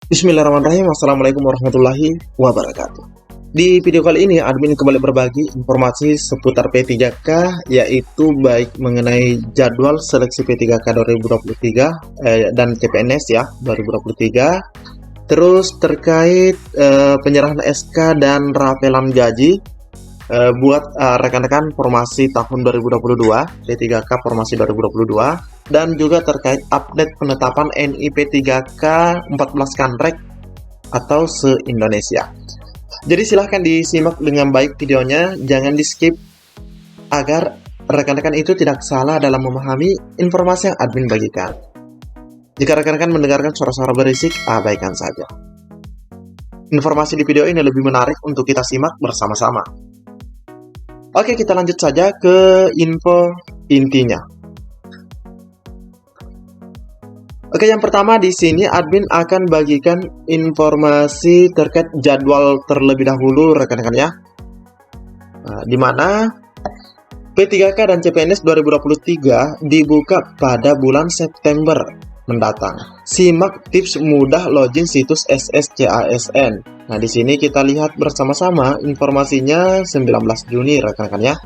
Bismillahirrahmanirrahim. Assalamualaikum warahmatullahi wabarakatuh. Di video kali ini, admin kembali berbagi informasi seputar P3K, yaitu baik mengenai jadwal seleksi P3K 2023 dan CPNS ya 2023, terus terkait penyerahan SK dan rapelan gaji buat rekan-rekan formasi tahun 2022, P3K formasi 2022, dan juga terkait update penetapan NI P3K 14 Kanrek atau se-Indonesia. Jadi silahkan disimak dengan baik videonya, jangan di-skip agar rekan-rekan itu tidak salah dalam memahami informasi yang admin bagikan. Jika rekan-rekan mendengarkan suara-suara berisik, abaikan saja. Informasi di video ini lebih menarik untuk kita simak bersama-sama. Oke, kita lanjut saja ke info intinya. Oke, yang pertama di sini admin akan bagikan informasi terkait jadwal terlebih dahulu rekan-rekan ya. Di mana P3K dan CPNS 2023 dibuka pada bulan September mendatang. Simak tips mudah login situs SSCASN. Nah, di sini kita lihat bersama-sama informasinya 19 Juni rekan-rekan ya.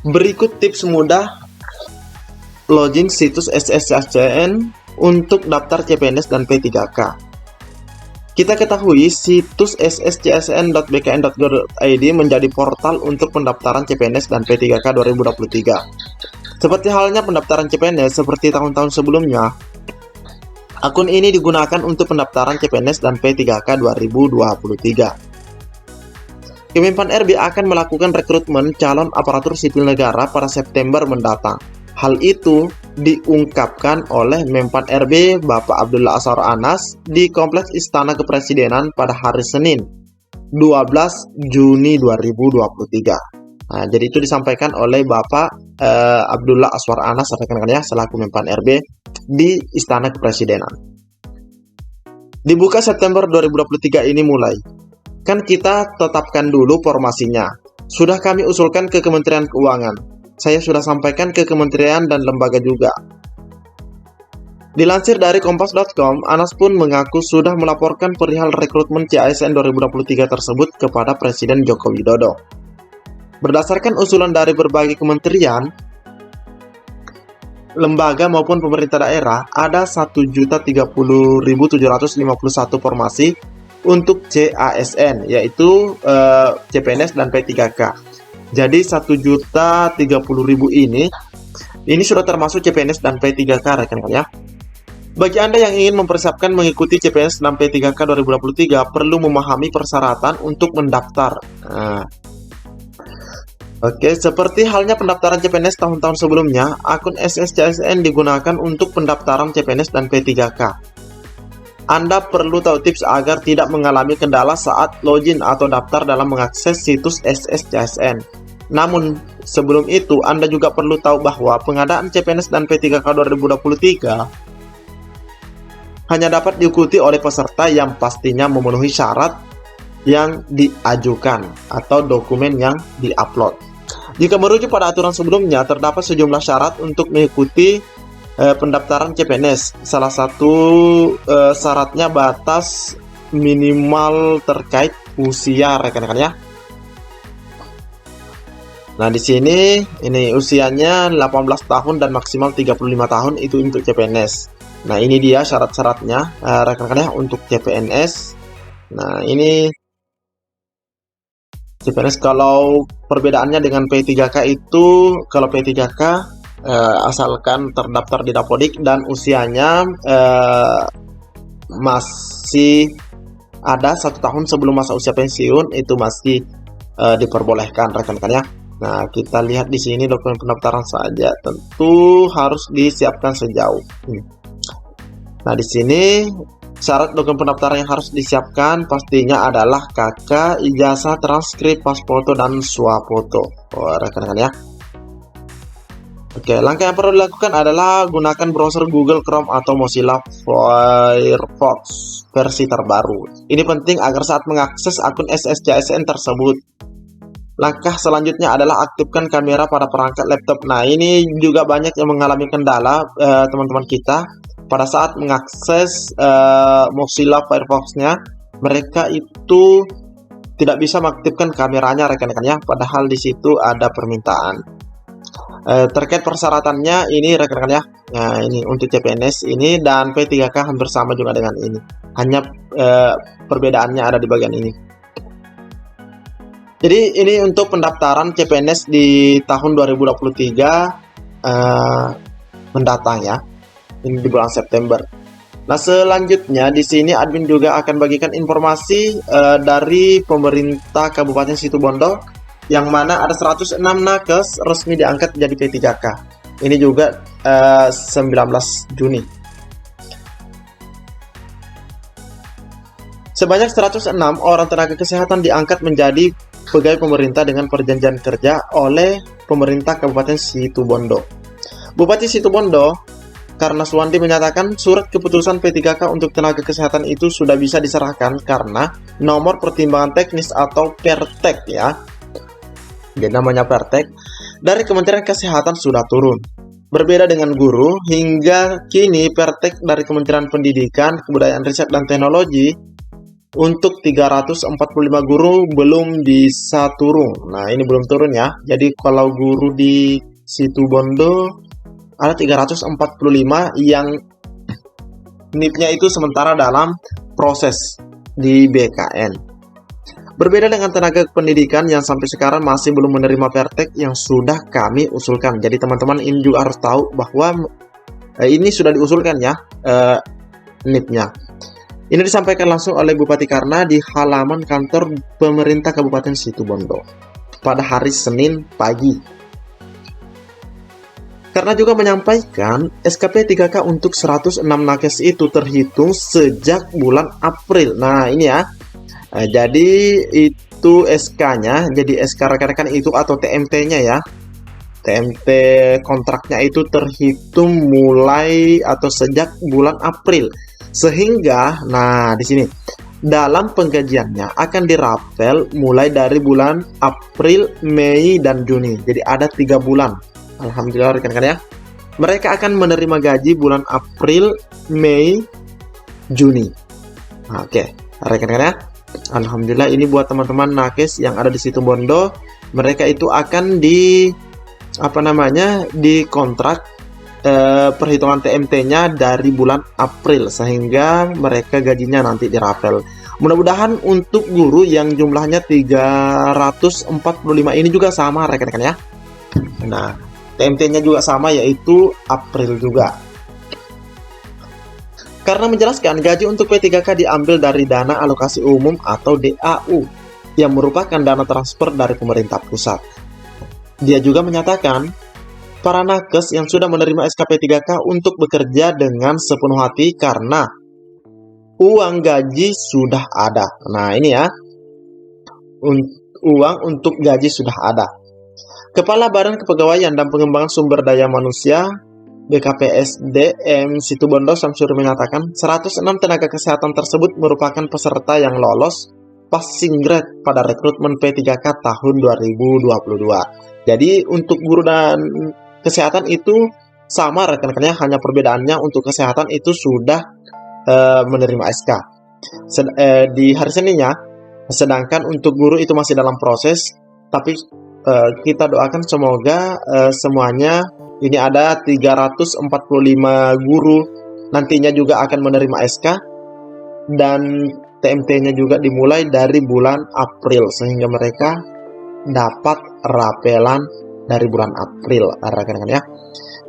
Berikut tips mudah login situs SSCASN untuk daftar CPNS dan P3K. Kita ketahui situs sscsn.bkn.go.id menjadi portal untuk pendaftaran CPNS dan P3K 2023. Seperti halnya pendaftaran CPNS seperti tahun-tahun sebelumnya, akun ini digunakan untuk pendaftaran CPNS dan P3K 2023. Kemenpan RB akan melakukan rekrutmen calon aparatur sipil negara pada September mendatang. Hal itu diungkapkan oleh Menpan RB Bapak Abdullah Azwar Anas di Kompleks Istana Kepresidenan pada hari Senin 12 Juni 2023. Nah, jadi itu disampaikan oleh Bapak Abdullah Azwar Anas rekan-rekan ya, selaku Menpan RB di Istana Kepresidenan. Dibuka September 2023 ini mulai. Kan kita tetapkan dulu formasinya. Sudah kami usulkan ke Kementerian Keuangan. Saya sudah sampaikan ke kementerian dan lembaga juga. Dilansir dari kompas.com, Anas pun mengaku sudah melaporkan perihal rekrutmen CASN 2023 tersebut kepada Presiden Joko Widodo. Berdasarkan usulan dari berbagai kementerian, lembaga maupun pemerintah daerah, ada 1.030.751 formasi untuk CASN, yaitu CPNS dan P3K. Jadi 1.030.000 ini sudah termasuk CPNS dan P3K rekan-rekan ya. Bagi Anda yang ingin mempersiapkan mengikuti CPNS dan P3K 2023, perlu memahami persyaratan untuk mendaftar. Oke, seperti halnya pendaftaran CPNS tahun-tahun sebelumnya, akun SSCASN digunakan untuk pendaftaran CPNS dan P3K. Anda perlu tahu tips agar tidak mengalami kendala saat login atau daftar dalam mengakses situs SSCASN. Namun, sebelum itu, Anda juga perlu tahu bahwa pengadaan CPNS dan P3K 2023 hanya dapat diikuti oleh peserta yang pastinya memenuhi syarat yang diajukan atau dokumen yang diupload. Jika merujuk pada aturan sebelumnya, terdapat sejumlah syarat untuk mengikuti pendaftaran CPNS. Salah satu syaratnya batas minimal terkait usia rekan-rekan ya. Nah, di sini ini usianya 18 tahun dan maksimal 35 tahun itu untuk CPNS. Nah, ini dia syarat-syaratnya rekan-rekan ya untuk CPNS. Nah, ini CPNS kalau perbedaannya dengan P3K itu, kalau P3K asalkan terdaftar di Dapodik dan usianya masih ada 1 tahun sebelum masa usia pensiun, itu masih diperbolehkan rekan-rekan ya. Nah, kita lihat di sini dokumen pendaftaran saja, tentu harus disiapkan sejauh. Nah, di sini syarat dokumen pendaftaran yang harus disiapkan pastinya adalah KK, ijazah, transkrip, pasporto, dan swafoto. Rekan-rekan ya. Oke, langkah yang perlu dilakukan adalah gunakan browser Google Chrome atau Mozilla Firefox versi terbaru. Ini penting agar saat mengakses akun SSCASN tersebut. Langkah selanjutnya adalah aktifkan kamera pada perangkat laptop. Nah, ini juga banyak yang mengalami kendala teman-teman kita pada saat mengakses Mozilla Firefox-nya. Mereka itu tidak bisa mengaktifkan kameranya rekan-rekan ya, padahal di situ ada permintaan. Terkait persyaratannya ini rekan-rekan ya. Nah, ini untuk CPNS ini dan P3K hampir sama juga dengan ini. Hanya perbedaannya ada di bagian ini. Jadi ini untuk pendaftaran CPNS di tahun 2023 mendatang ya. Ini di bulan September. Nah, selanjutnya di sini admin juga akan bagikan informasi dari pemerintah Kabupaten Situbondo yang mana ada 106 nakes resmi diangkat jadi P3K. Ini juga 19 Juni. Sebanyak 106 orang tenaga kesehatan diangkat menjadi pegawai pemerintah dengan perjanjian kerja oleh pemerintah Kabupaten Situbondo. Bupati Situbondo karena Suwandi menyatakan surat keputusan P3K untuk tenaga kesehatan itu sudah bisa diserahkan karena nomor pertimbangan teknis atau Pertek ya. Jadi namanya Pertek dari Kementerian Kesehatan sudah turun. Berbeda dengan guru, hingga kini Pertek dari Kementerian Pendidikan, Kebudayaan, Riset, dan Teknologi untuk 345 guru belum bisa turun. Nah, ini belum turun ya. Jadi kalau guru di Situbondo ada 345 yang NIP-nya itu sementara dalam proses di BKN. Berbeda dengan tenaga pendidikan yang sampai sekarang masih belum menerima Pertek yang sudah kami usulkan. Jadi teman-teman ini juga harus tahu bahwa ini sudah diusulkan ya NIP-nya. Ini disampaikan langsung oleh Bupati Karna di halaman kantor pemerintah Kabupaten Situbondo pada hari Senin pagi. Karena juga menyampaikan SKP 3K untuk 106 nakes itu terhitung sejak bulan April. Nah, ini ya. Jadi itu SK-nya, jadi SK rekan-rekan itu atau TMT-nya ya. TMT kontraknya itu terhitung mulai atau sejak bulan April. Sehingga, nah di sini dalam penggajiannya akan dirapel mulai dari bulan April, Mei, dan Juni. Jadi ada 3 bulan. Alhamdulillah rekan-rekan ya. Mereka akan menerima gaji bulan April, Mei, Juni. Oke, rekan-rekan ya. Alhamdulillah ini buat teman-teman nakes yang ada di Situbondo. Mereka itu akan di kontrak perhitungan TMT-nya dari bulan April sehingga mereka gajinya nanti dirapel. Mudah-mudahan untuk guru yang jumlahnya 345 ini juga sama rekan-rekan ya. Nah, TMT-nya juga sama yaitu April juga. Karena menjelaskan gaji untuk P3K diambil dari dana alokasi umum atau DAU yang merupakan dana transfer dari pemerintah pusat. Dia juga menyatakan para nakes yang sudah menerima SKP 3K untuk bekerja dengan sepenuh hati karena uang gaji sudah ada. Nah, ini ya. Uang untuk gaji sudah ada. Kepala Badan Kepegawaian dan Pengembangan Sumber Daya Manusia BKPSDM Situbondo Samsuri menyatakan 106 tenaga kesehatan tersebut merupakan peserta yang lolos passing grade pada rekrutmen P3K tahun 2022. Jadi untuk guru dan kesehatan itu sama rekan-rekannya, hanya perbedaannya untuk kesehatan itu sudah menerima SK di hari Seninnya, sedangkan untuk guru itu masih dalam proses. Tapi kita doakan semoga semuanya ini ada 345 guru nantinya juga akan menerima SK dan TMT-nya juga dimulai dari bulan April sehingga mereka dapat rapelan dari bulan April rekan-rekan ya.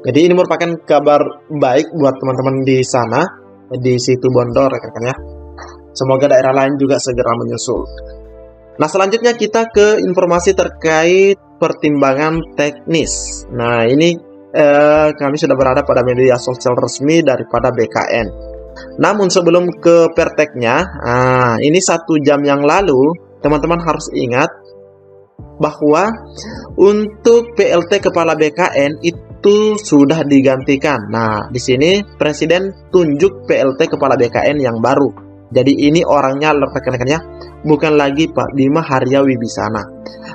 Jadi ini merupakan kabar baik buat teman-teman di sana di Situbondo rekan-rekan ya. Semoga daerah lain juga segera menyusul. Nah, selanjutnya kita ke informasi terkait pertimbangan teknis. Nah, ini kami sudah berada pada media sosial resmi daripada BKN. Namun sebelum ke perteknya, ini 1 jam yang lalu, teman-teman harus ingat bahwa untuk PLT Kepala BKN itu sudah digantikan. Nah, di sini Presiden tunjuk PLT Kepala BKN yang baru. Jadi ini orangnya rekan-rekannya bukan lagi Pak Bima Harya Wibisana,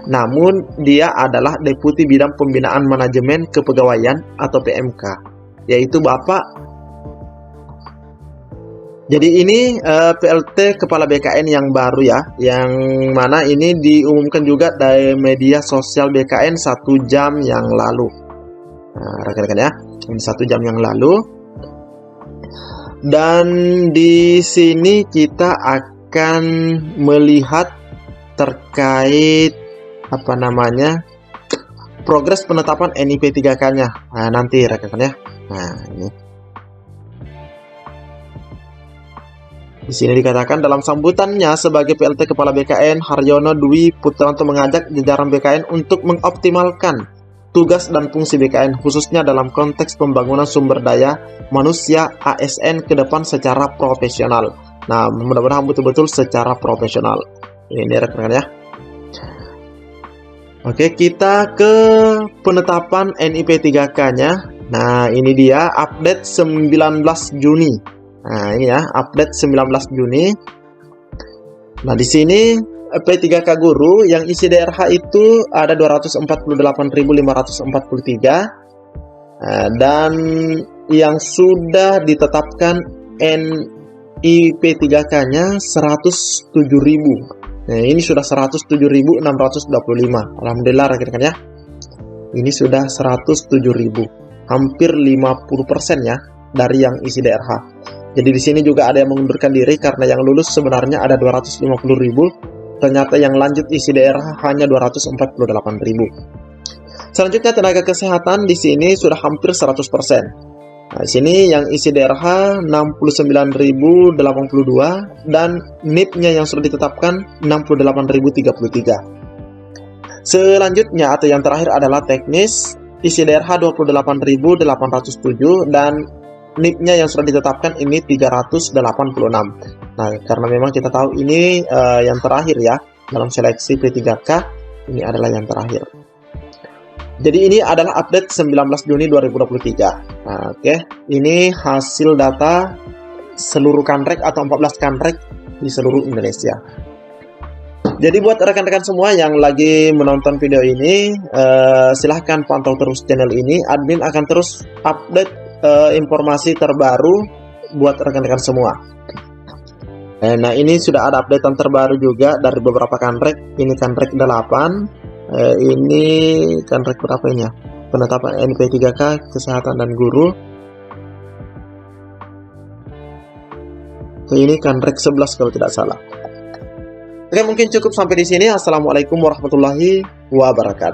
namun dia adalah Deputi Bidang Pembinaan Manajemen Kepegawaian atau PMK, yaitu Bapak. Jadi ini PLT Kepala BKN yang baru ya, yang mana ini diumumkan juga dari media sosial BKN 1 jam yang lalu. Nah, rekan-rekan ya, ini 1 jam yang lalu. Dan di sini kita akan melihat terkait progres penetapan NIP 3K-nya. Nah, nanti rekan-rekan ya. Nah, ini. Di sini dikatakan dalam sambutannya sebagai PLT Kepala BKN, Haryono Dwi Putranto mengajak jajaran BKN untuk mengoptimalkan tugas dan fungsi BKN khususnya dalam konteks pembangunan sumber daya manusia ASN ke depan secara profesional. Nah, mudah-mudahan betul-betul secara profesional. Ini rekan-rekan ya. Oke, kita ke penetapan NIP 3K-nya. Nah, ini dia update 19 Juni. Nah, ini ya, update 19 Juni. Nah, di sini P3K guru yang isi DRH itu ada 248.543 dan yang sudah ditetapkan NIP 3K-nya 107.000. Nah, ini sudah 107.625. Alhamdulillah rekan-rekan ya. Ini sudah 107.000. Hampir 50% ya dari yang isi DRH. Jadi di sini juga ada yang mengundurkan diri karena yang lulus sebenarnya ada 250.000. Ternyata yang lanjut isi daerah hanya 248.000. Selanjutnya tenaga kesehatan di sini sudah hampir 100%. Nah, di sini yang isi daerah 69.082 dan NIP-nya yang sudah ditetapkan 68.033. Selanjutnya atau yang terakhir adalah teknis, isi daerah 28.807 dan NIP-nya yang sudah ditetapkan ini 386. Nah, karena memang kita tahu ini yang terakhir ya dalam seleksi P3K, ini adalah yang terakhir. Jadi ini adalah update 19 Juni 2023. Nah, oke. Ini hasil data seluruh kanrek atau 14 kanrek di seluruh Indonesia. Jadi buat rekan-rekan semua yang lagi menonton video ini, silahkan pantau terus channel ini. Admin akan terus update informasi terbaru buat rekan-rekan semua. Nah, ini sudah ada updatean terbaru juga dari beberapa kanrek. Ini kanrek 8. Ini kanrek berapa ini ya? Penetapan NIP 3K kesehatan dan guru. Ini kanrek 11 kalau tidak salah. Oke, mungkin cukup sampai di sini. Assalamualaikum warahmatullahi wabarakatuh.